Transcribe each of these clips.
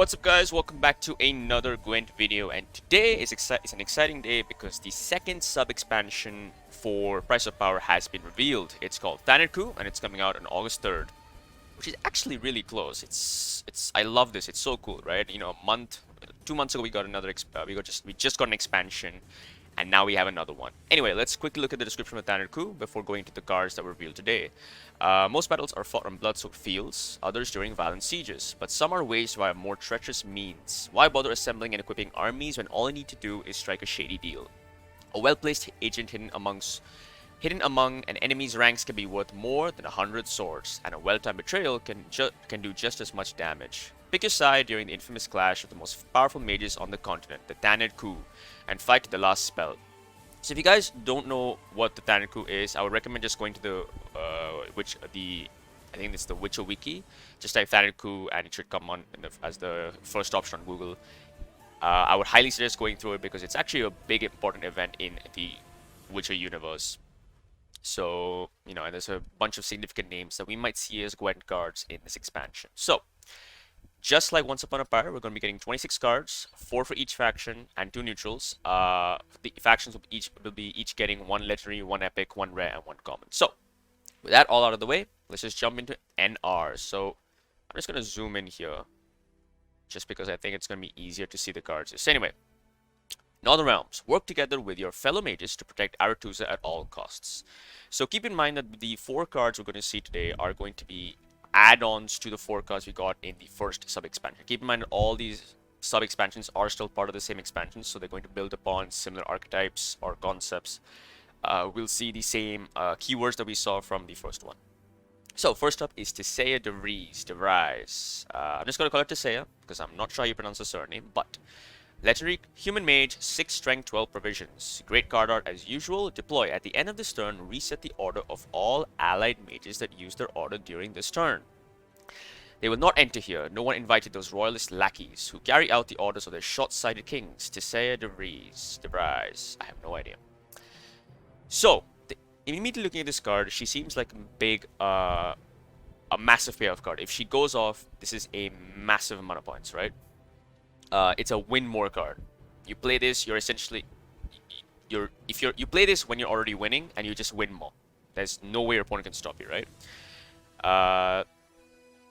What's up guys, welcome back to another Gwent video, and today is an exciting day because the second sub-expansion for Price of Power has been revealed. It's called Thanedd Coup and it's coming out on August 3rd, which is actually really close. I love this, it's so cool, right? You know, 2 months ago we got another, we just got an expansion, and now we have another one. Anyway, let's quickly look at the description of Thanedd Coup before going to the cards that were revealed today. Most battles are fought on blood-soaked fields, others during violent sieges, but some are waged via more treacherous means. Why bother assembling and equipping armies when all you need to do is strike a shady deal? A well-placed agent hidden among an enemy's ranks can be worth more than 100 swords, and a well-timed betrayal can do just as much damage. Pick your side during the infamous clash of the most powerful mages on the continent, the Thanedd Coup, and fight to the last spell. So if you guys don't know what the Thanedd Coup is, I would recommend just going to the I think it's the Witcher wiki. Just type Thanedd Coup and it should come on as the first option on Google. I would highly suggest going through it because it's actually a big important event in the Witcher universe. So, you know, and there's a bunch of significant names that we might see as Gwent cards in this expansion. So, just like Once Upon a Pyre, we're going to be getting 26 cards, 4 for each faction, and 2 neutrals. The factions will be each getting 1 legendary, 1 epic, 1 rare, and 1 common. So, with that all out of the way, let's just jump into NR. So, I'm just going to zoom in here, just because I think it's going to be easier to see the cards. So anyway, Northern Realms, work together with your fellow mages to protect Aretuza at all costs. So keep in mind that the 4 cards we're going to see today are going to be add-ons to the 4 cards we got in the first sub-expansion. Keep in mind that all these sub-expansions are still part of the same expansion, so they're going to build upon similar archetypes or concepts. We'll see the same keywords that we saw from the first one. So first up is Tisea de Vries. I'm just going to call it Tisea because I'm not sure how you pronounce the surname, but legendary human mage, 6 strength, 12 provisions. Great card art as usual. Deploy at the end of this turn. Reset the order of all allied mages that use their order during this turn. They will not enter here. No one invited those royalist lackeys who carry out the orders of their short-sighted kings. Tisea de Vries. I have no idea. So, immediately looking at this card, she seems like a massive payoff card. If she goes off, this is a massive amount of points, right? It's a win more card. You play this, you're essentially you play this when you're already winning and you just win more. There's no way your opponent can stop you, right?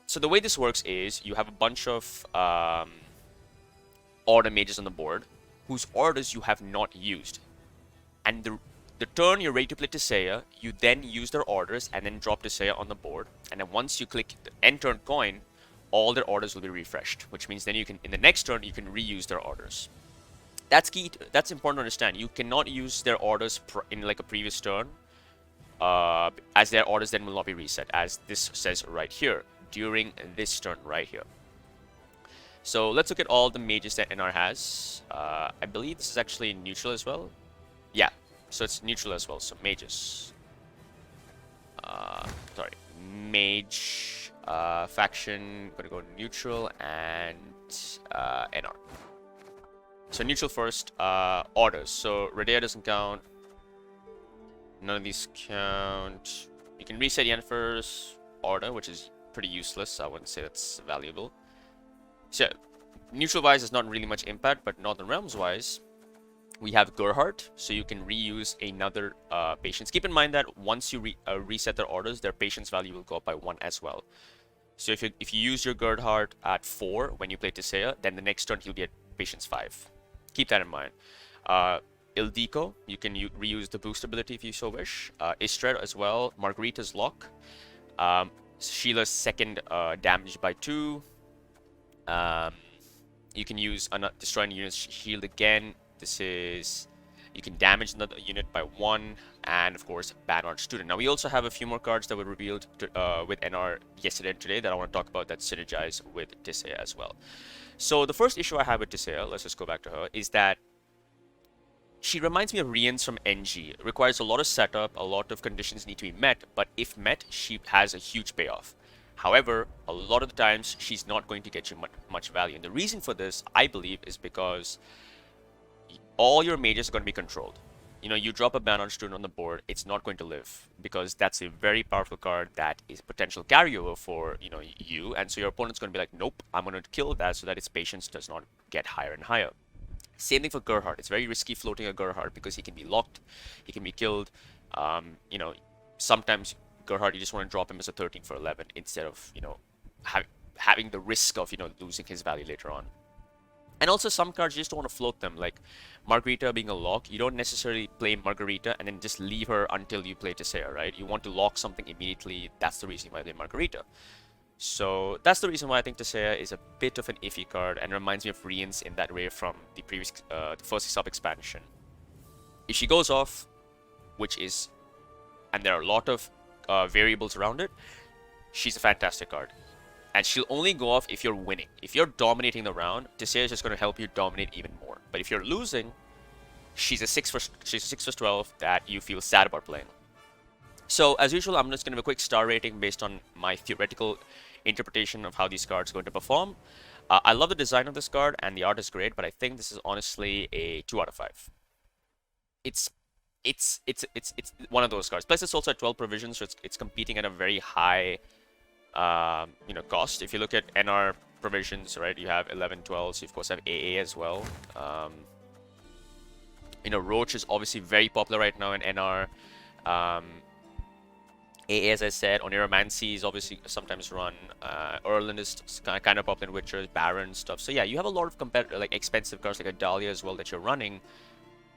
So the way this works is you have a bunch of order mages on the board whose orders you have not used, and the turn you're ready to play Tisea, you then use their orders and then drop Tisea on the board, and then once you click the end turn coin, all their orders will be refreshed, which means then you can, in the next turn, you can reuse their orders. That's key. That's important to understand. You cannot use their orders in like a previous turn, as their orders then will not be reset, as this says right here, during this turn right here. So let's look at all the mages that NR has. I believe this is actually neutral as well. Yeah, so it's neutral as well. So mages. Sorry, mage. Faction, gonna go neutral and NR. So neutral first. Orders. So Redea doesn't count. None of these count. You can reset Yennefer's order, which is pretty useless. I wouldn't say that's valuable. So neutral wise is not really much impact, but Northern Realms wise, we have Gerhardt, so you can reuse another patience. Keep in mind that once you reset their orders, their patience value will go up by 1 as well. So if you use your Gerhardt at 4 when you play Tisea, then the next turn he'll be at patience 5. Keep that in mind. Ildiko, you can reuse the boost ability if you so wish. Istred as well. Margarita's Lock. Sheila's second damage by 2. You can use destroy an unit's shield again. This is, you can damage another unit by 1, and of course, Bad Art Student. Now we also have a few more cards that were revealed with NR yesterday and today that I want to talk about that synergize with Tisea as well. So the first issue I have with Tisea, let's just go back to her, is that she reminds me of Rien's from NG. It requires a lot of setup, a lot of conditions need to be met, but if met, she has a huge payoff. However, a lot of the times, she's not going to get you much value. And the reason for this, I believe, is because all your mages are going to be controlled. you drop a Banner student on the board, it's not going to live because that's a very powerful card that is a potential carryover for, you. And so your opponent's going to be like, nope, I'm going to kill that so that its patience does not get higher and higher. Same thing for Gerhardt. It's very risky floating a Gerhardt because he can be locked, he can be killed. Sometimes Gerhardt, you just want to drop him as a 13 for 11 instead of, having the risk of, losing his value later on. And also some cards you just don't want to float them, like Margarita being a lock. You don't necessarily play Margarita and then just leave her until you play Tisea, right? You want to lock something immediately. That's the reason why I play Margarita. So that's the reason why I think Tisea is a bit of an iffy card and reminds me of Rience in that way from the previous, the first sub-expansion. If she goes off, and there are a lot of variables around it, she's a fantastic card. And she'll only go off if you're winning. If you're dominating the round, Tisea is just going to help you dominate even more. But if you're losing, she's a 6 for 12 that you feel sad about playing. So as usual, I'm just going to give a quick star rating based on my theoretical interpretation of how these cards are going to perform. I love the design of this card and the art is great, but I think this is honestly a 2 out of 5. It's one of those cards. Plus, it's also at 12 provisions, so it's competing at a very high cost. If you look at NR provisions, right, you have 11, 12, so you of course have AA as well. Roach is obviously very popular right now in NR. AA, as I said, Oniromancy is obviously sometimes run. Erland is kind of popular in Witcher, Baron stuff. So yeah, you have a lot of expensive cards like a Dahlia as well that you're running.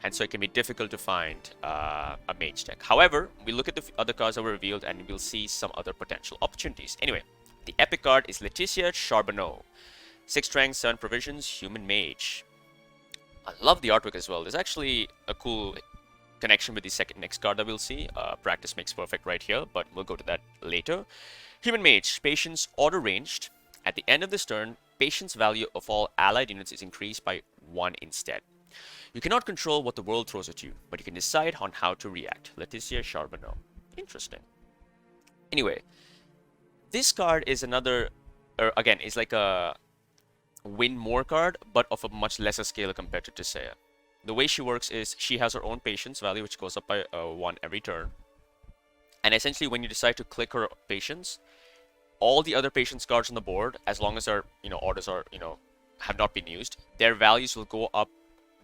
And so it can be difficult to find a mage deck. However, we look at the other cards that were revealed and we'll see some other potential opportunities. Anyway, the epic card is Laetitia Charbonneau. 6 strength, 7 provisions, human mage. I love the artwork as well. There's actually a cool connection with the next card that we'll see. Practice makes perfect right here, but we'll go to that later. Human mage, patience auto ranged. At the end of this turn, patience value of all allied units is increased by 1 instead. You cannot control what the world throws at you, but you can decide on how to react. Laetitia Charbonneau. Interesting. Anyway, this card is another, again, is like a win more card, but of a much lesser scale compared to Tisea. The way she works is she has her own patience value, which goes up by 1 every turn. And essentially, when you decide to click her patience, all the other patience cards on the board, as long as their orders are have not been used, their values will go up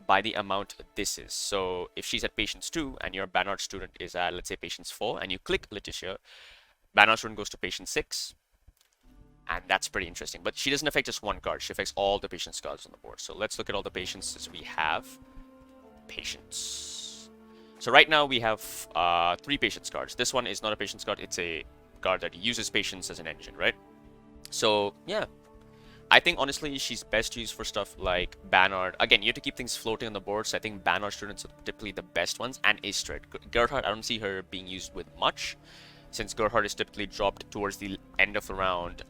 by the amount this is. So if she's at patience 2 and your Banard student is at, let's say, patience 4, and you click Laetitia, Banard student goes to patience 6, and that's pretty interesting. But she doesn't affect just one card, she affects all the patience cards on the board. So let's look at all the patiences we have. Patience. So right now we have 3 patience cards. This one is not a patience card, it's a card that uses patience as an engine, right? So yeah, I think honestly she's best used for stuff like Banard. Again, you have to keep things floating on the board, so I think Banard students are typically the best ones, and Istrid. Gerhardt, I don't see her being used with much, since Gerhardt is typically dropped towards the end of the round,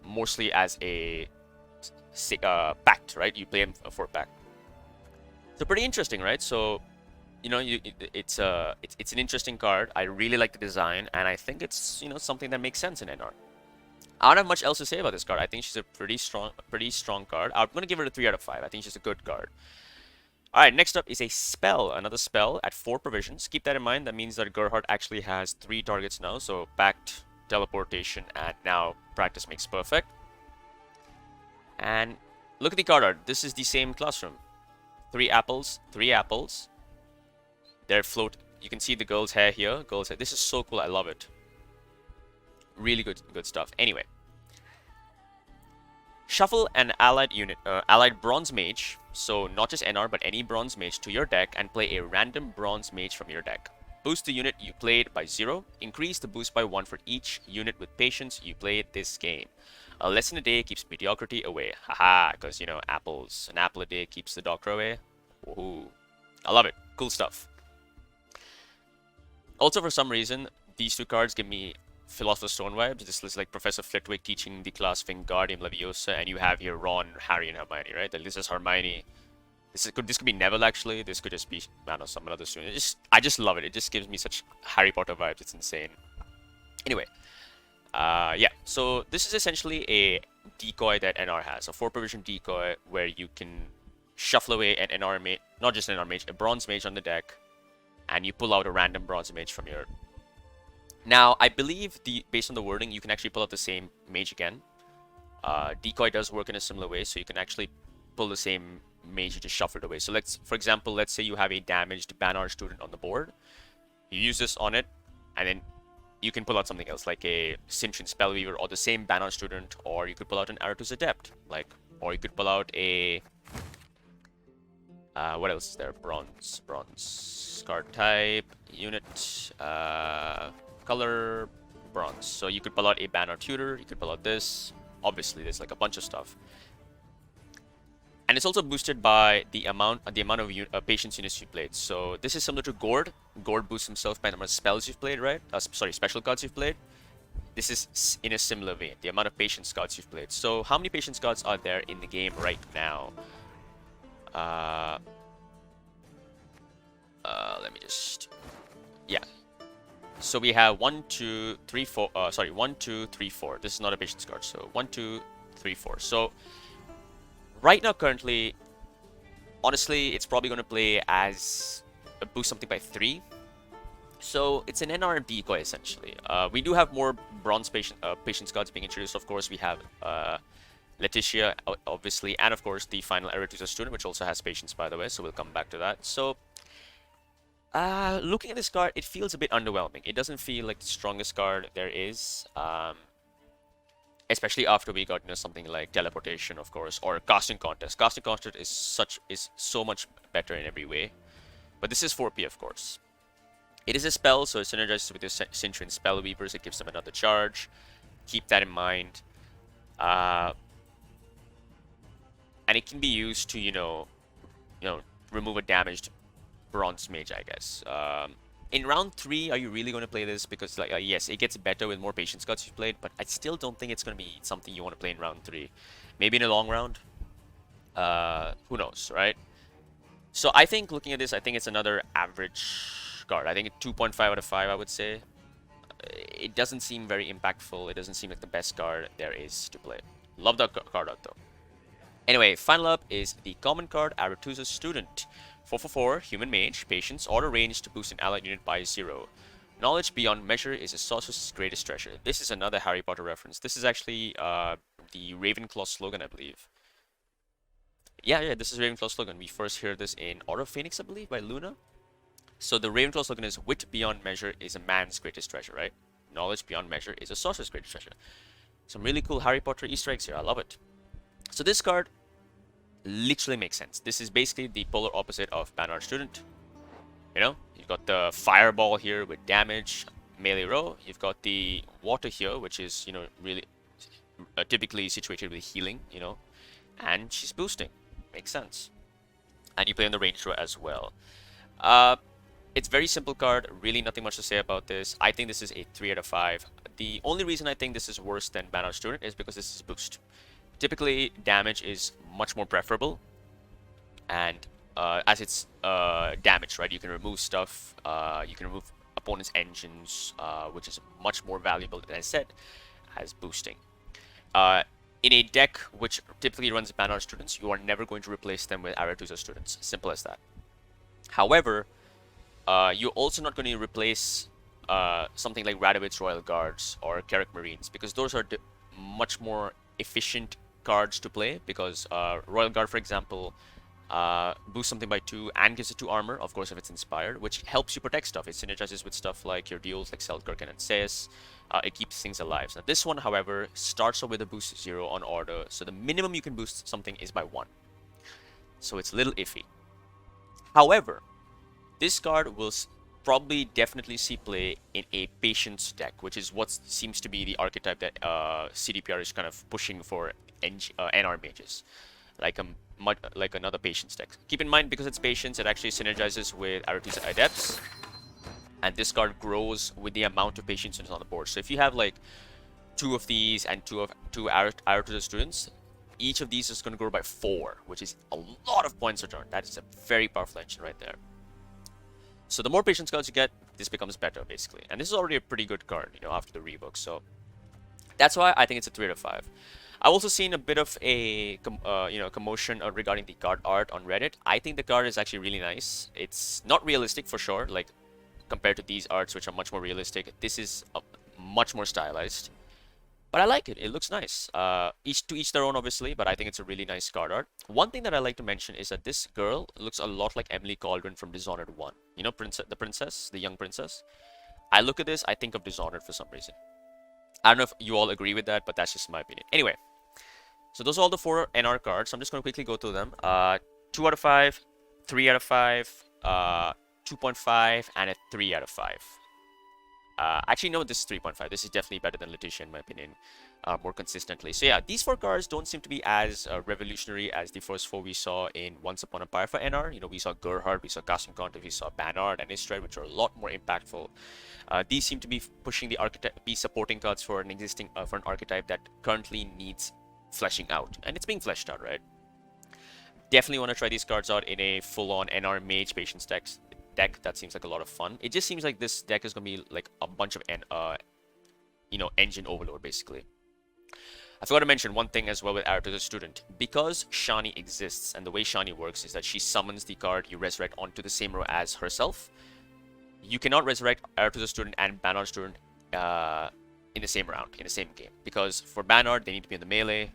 mostly as a pact, right? You play him for a pact. So pretty interesting, right? So, it's an interesting card. I really like the design, and I think it's something that makes sense in NR. I don't have much else to say about this card. I think she's a pretty strong card. I'm gonna give her a 3 out of 5. I think she's a good card. Alright, next up is a spell. Another spell at 4 provisions. Keep that in mind. That means that Gerhardt actually has 3 targets now. So Pact, Teleportation, and now Practice Makes Perfect. And look at the card art. This is the same classroom. 3 apples, 3 apples. They're float. You can see the girl's hair here. Girl's hair. This is so cool. I love it. Really good stuff. Anyway. Shuffle an allied bronze mage, so not just NR but any bronze mage, to your deck and play a random bronze mage from your deck. Boost the unit you played by 0. Increase the boost by 1 for each unit with patience you played this game. A lesson a day keeps mediocrity away. Haha, because apples. An apple a day keeps the doctor away. Woohoo. I love it. Cool stuff. Also, for some reason, these 2 cards give me Philosopher's Stone vibes. This is like Professor Flitwick teaching the class Wingardium Leviosa, and you have here Ron, Harry, and Hermione, right? Like, this is Hermione. This could be Neville actually. This could just be, I don't know, some other student. I just love it. It just gives me such Harry Potter vibes. It's insane. Anyway, yeah. So this is essentially a decoy that NR has, a 4 provision decoy where you can shuffle away an NR mage, not just an NR mage, a bronze mage on the deck, and you pull out a random bronze mage from your... Now, I believe based on the wording, you can actually pull out the same mage again. Decoy does work in a similar way, so you can actually pull the same mage, you just shuffle it away. So for example, let's say you have a damaged Banner student on the board. You use this on it, and then you can pull out something else, like a Sentient Spellweaver or the same Banner student, or you could pull out an Aretuza Adept, or you could pull out a... what else is there? Bronze card type, unit, color, bronze. So you could pull out a Banner Tutor, you could pull out this. Obviously, there's like a bunch of stuff. And it's also boosted by the amount of patience units you played. So this is similar to Gord. Gord boosts himself by the amount of spells you've played, right? Sorry, special cards you've played. This is in a similar vein, the amount of patience cards you've played. So how many patience cards are there in the game right now? Let me just... Yeah. So we have 1, 2, 3, 4. Sorry, 1, 2, 3, 4. This is not a patience card. So 1, 2, 3, 4. So right now, currently, honestly, it's probably going to play as a boost something by 3. So it's an NR and decoy essentially. We do have more bronze patience cards being introduced. Of course, we have Letitia, obviously, and of course the final Aretuza student, which also has patience, by the way. So we'll come back to that. So. Looking at this card, it feels a bit underwhelming. It doesn't feel like the strongest card there is, especially after we got something like teleportation, of course, or casting contest. Casting contest is so much better in every way, but this is 4P, of course. It is a spell, so it synergizes with your Sentient Spellweavers. It gives them another charge. Keep that in mind, and it can be used to remove a damaged bronze mage, I guess. In round 3, are you really going to play this? Because yes, it gets better with more patience cards you've played, but I still don't think it's going to be something you want to play in round 3. Maybe in a long round. Who knows, right? So I think looking at this, I think it's another average card. I think it's 2.5 out of 5, I would say. It doesn't seem very impactful. It doesn't seem like the best card there is to play. Love that card out though. Anyway, final up is the common card, Aretuza Student. 4/4, Human Mage, Patience, auto range to boost an allied unit by 0. Knowledge beyond measure is a sorcerer's greatest treasure. This is another Harry Potter reference. This is actually the Ravenclaw slogan, I believe. Yeah, this is Ravenclaw slogan. We first hear this in BubblyPhoenix, I believe, by Luna. So the Ravenclaw slogan is, wit beyond measure is a man's greatest treasure, right? Knowledge beyond measure is a sorcerer's greatest treasure. Some really cool Harry Potter Easter eggs here. I love it. So this card literally makes sense. This is basically the polar opposite of Banner Student. You've got the fireball here with damage, melee row. You've got the water here, which is, really typically situated with healing, and she's boosting. Makes sense. And you play on the range row as well. It's very simple card. Really nothing much to say about this. I think this is a 3 out of 5. The only reason I think this is worse than Banner Student is because this is boost. Typically, damage is much more preferable, and as it's damage, right? You can remove stuff. You can remove opponent's engines, which is much more valuable, as I said, as boosting. In a deck which typically runs Banner students, you are never going to replace them with Aretuza students. Simple as that. However, you're also not going to replace something like Radowitz Royal Guards or Carrick Marines, because those are much more efficient cards to play, because Royal Guard, for example, boosts something by 2 and gives it 2 armor, of course, if it's inspired, which helps you protect stuff. It synergizes with stuff like your duels like Selkirk and Anseus. It keeps things alive. Now this one, however, starts off with a boost 0 on order, so the minimum you can boost something is by 1. So it's a little iffy. However, this card will probably definitely see play in a patience deck, which is what seems to be the archetype that CDPR is kind of pushing for NR mages, like another patience deck. Keep in mind, because it's patience, it actually synergizes with Aretuza Adepts, and this card grows with the amount of patience units on the board. So if you have like 2 of these and two Aretuza students, each of these is going to grow by 4, which is a lot of points a turn. That is a very powerful engine right there. So the more patience cards you get, this becomes better, basically. And this is already a pretty good card, after the rebook. So that's why I think it's a 3 out of 5. I've also seen a bit of a commotion regarding the card art on Reddit. I think the card is actually really nice. It's not realistic for sure, like compared to these arts, which are much more realistic. This is much more stylized, but I like it. It looks nice. Each their own, obviously, but I think it's a really nice card art. One thing that I like to mention is that this girl looks a lot like Emily Cauldron from Dishonored 1. You know, the young princess. I look at this, I think of Dishonored for some reason. I don't know if you all agree with that, but that's just my opinion. Anyway, so those are all the 4 NR cards. I'm just going to quickly go through them. 2 out of 5, 3 out of 5, 2.5, and a 3 out of 5. Actually, no, this is 3.5. This is definitely better than Letitia, in my opinion, more consistently. So yeah, these 4 cards don't seem to be as revolutionary as the first 4 we saw in Once Upon a Pyre for NR. You know, we saw Gerhard, we saw Casting Conte, we saw Banard and Istred, which are a lot more impactful. These seem to be pushing the archetype, be supporting cards for an existing, for an archetype that currently needs fleshing out, and it's being fleshed out, right? Definitely want to try these cards out in a full-on NR Mage Patience deck. That seems like a lot of fun. It just seems like this deck is gonna be like a bunch of engine overload, basically. I forgot to mention one thing as well with Aretuza Student. Because Shani exists, and the way Shani works is that she summons the card you resurrect onto the same row as herself. You cannot resurrect Aretuza Student and Banard Student in the same round, in the same game. Because for Banard, they need to be in the melee.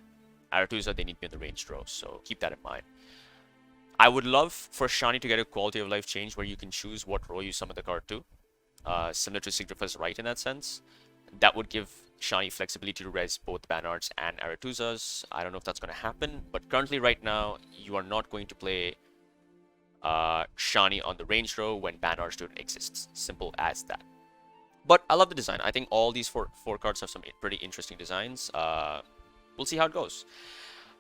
Aretuza, they need to be in the ranged row. So keep that in mind. I would love for Shani to get a quality of life change where you can choose what row you summon the card to. Similar to Signifer's Right in that sense. That would give Shani flexibility to res both Banards and Aretuzas. I don't know if that's going to happen, but currently right now, you are not going to play Shani on the range row when Banard Student exists. Simple as that. But I love the design. I think all these four cards have some pretty interesting designs. We'll see how it goes.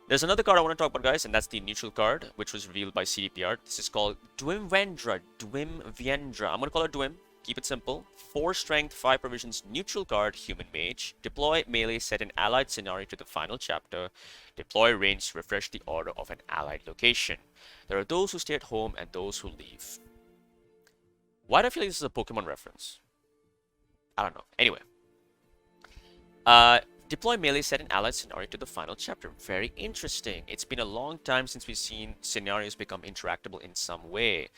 There's another card I want to talk about, guys, and that's the neutral card, which was revealed by CDPR. This is called Dwimvendra. I'm going to call it Dwim. Keep it simple. 4 strength, 5 provisions, neutral card, human mage. Deploy melee, set an allied scenario to the final chapter. Deploy range, refresh the order of an allied location. There are those who stay at home and those who leave. Why do I feel like this is a Pokemon reference? I don't know. Anyway. Deploy melee, set an allied scenario to the final chapter. Very interesting. It's been a long time since we've seen scenarios become interactable in some way.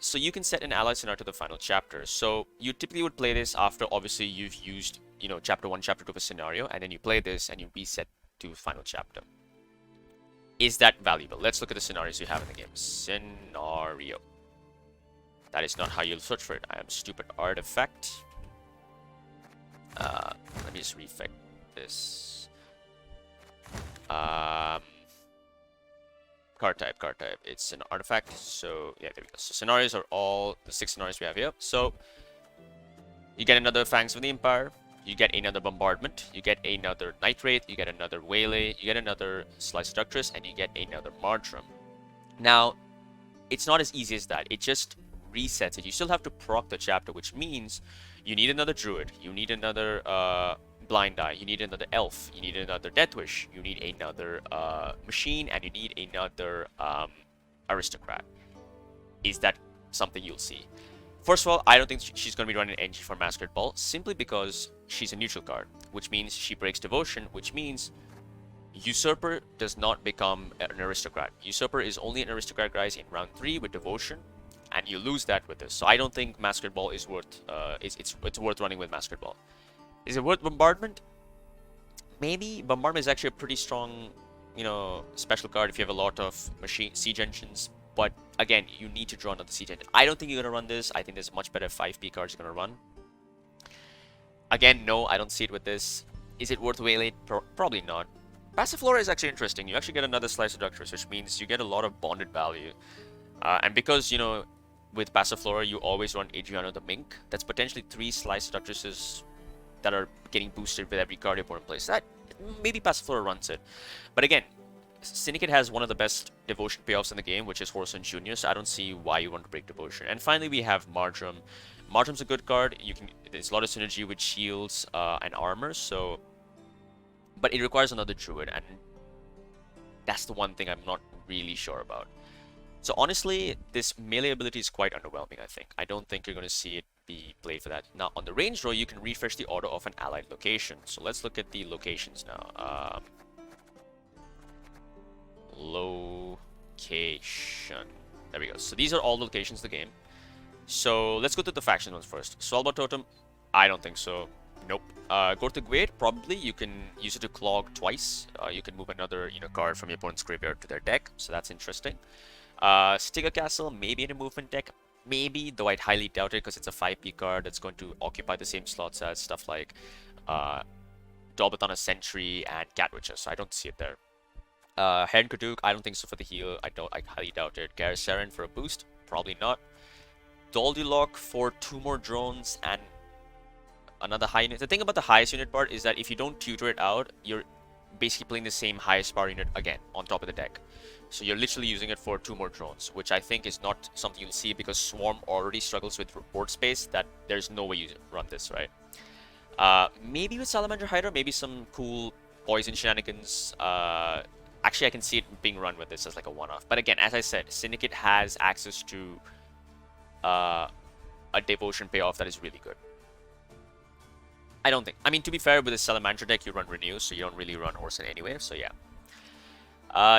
So you can set an allied scenario to the final chapter. So you typically would play this after obviously you've used, chapter 1, chapter 2 of a scenario, and then you play this and you reset to final chapter. Is that valuable? Let's look at the scenarios you have in the game. Scenario. That is not how you'll search for it. I am stupid. Artifact. Let me just refect this. Card type. It's an artifact. So yeah, there we go. So scenarios are all the 6 scenarios we have here. So you get another Fangs of the Empire. You get another Bombardment. You get another Night Wraith. You get another Waylay. You get another Slice Seductress, and you get another Marjoram. Now, it's not as easy as that. It just resets it. You still have to proc the chapter, which means you need another Druid, you need another Blind Eye, you need another Elf, you need another Death Wish, you need another Machine, and you need another Aristocrat. Is that something you'll see? First of all, I don't think she's going to be running NG for Masquerade Ball, simply because she's a neutral card, which means she breaks Devotion, which means Usurper does not become an Aristocrat. Usurper is only an Aristocrat, guys, in round 3 with Devotion, and you lose that with this. So I don't think Masquerade Ball is worth it's worth running with Masquerade Ball. Is it worth Bombardment? Maybe. Bombardment is actually a pretty strong, special card if you have a lot of siege engines. But again, you need to draw another siege engine. I don't think you're gonna run this. I think there's much better 5P cards you're gonna run. Again, no, I don't see it with this. Is it worth Waylay? Probably not. Passiflora is actually interesting. You actually get another Slice Seductress, which means you get a lot of bonded value. And because, with Passiflora, you always run Adriano the Mink. That's potentially 3 Slice Seductresses that are getting boosted with every card your opponent plays. That maybe Passiflora runs it. But again, Syndicate has one of the best Devotion payoffs in the game, which is Horizon Jr., so I don't see why you want to break Devotion. And finally, we have Marjoram. Marjoram's a good card. There's a lot of synergy with shields and armor, so... But it requires another Druid, and that's the one thing I'm not really sure about. So honestly, this melee ability is quite underwhelming, I think. I don't think you're going to see it be played for that. Now, on the range row, you can refresh the order of an allied location. So let's look at the locations now. Location. There we go. So these are all the locations of the game. So let's go to the faction ones first. Svalbard Totem, I don't think so. Nope. Go to Gwent, probably. You can use it to clog twice. You can move another card from your opponent's graveyard to their deck, so that's interesting. Stiga Castle, maybe in a movement deck. Maybe, though I'd highly doubt it because it's a 5p card that's going to occupy the same slots as stuff like Dolbathana Sentry and Cat Witches, so I don't see it there. Heron Kaduk, I don't think so for the heal. I highly doubt it. Garrus Saren for a boost, probably not. Doldulock for 2 more drones and another high unit. The thing about the highest unit part is that if you don't tutor it out, you're basically playing the same highest power unit again on top of the deck. So you're literally using it for 2 more drones, which I think is not something you'll see because Swarm already struggles with board space. That there's no way you run this, right? Maybe with Salamander Hydra, maybe some cool poison shenanigans. Actually, I can see it being run with this as like a one-off. But again, as I said, Syndicate has access to a Devotion payoff that is really good. I don't think. I mean, to be fair, with the Salamander deck, you run Renew, so you don't really run Orson anyway, so yeah.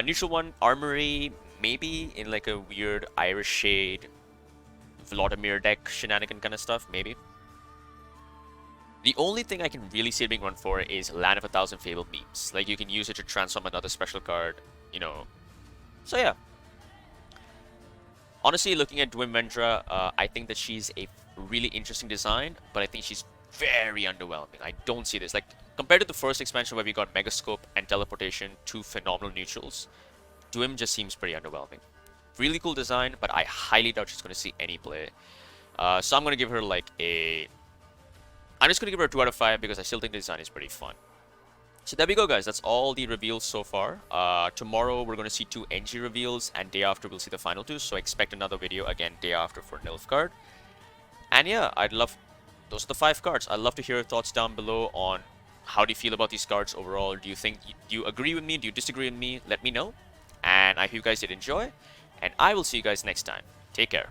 Neutral one, Armory, maybe in like a weird Irish Shade, Vladimir deck shenanigan kind of stuff, maybe. The only thing I can really see it being run for is Land of a Thousand Fabled Memes. Like, you can use it to transform another special card, So yeah. Honestly, looking at Dwim Vendra, I think that she's a really interesting design, but I think she's very underwhelming. I don't see this. Like, compared to the first expansion where we got Megascope and Teleportation, 2 phenomenal neutrals, Dwim just seems pretty underwhelming. Really cool design, but I highly doubt she's going to see any play. So I'm going to give her like a... I'm just going to give her a 2 out of 5 because I still think the design is pretty fun. So there we go, guys. That's all the reveals so far. Tomorrow we're going to see 2 NG reveals, and day after we'll see the final 2. So expect another video again day after for Nilfgaard. And yeah, those are the 5 cards. I'd love to hear your thoughts down below on how do you feel about these cards overall. Do you agree with me? Do you disagree with me? Let me know. And I hope you guys did enjoy. And I will see you guys next time. Take care.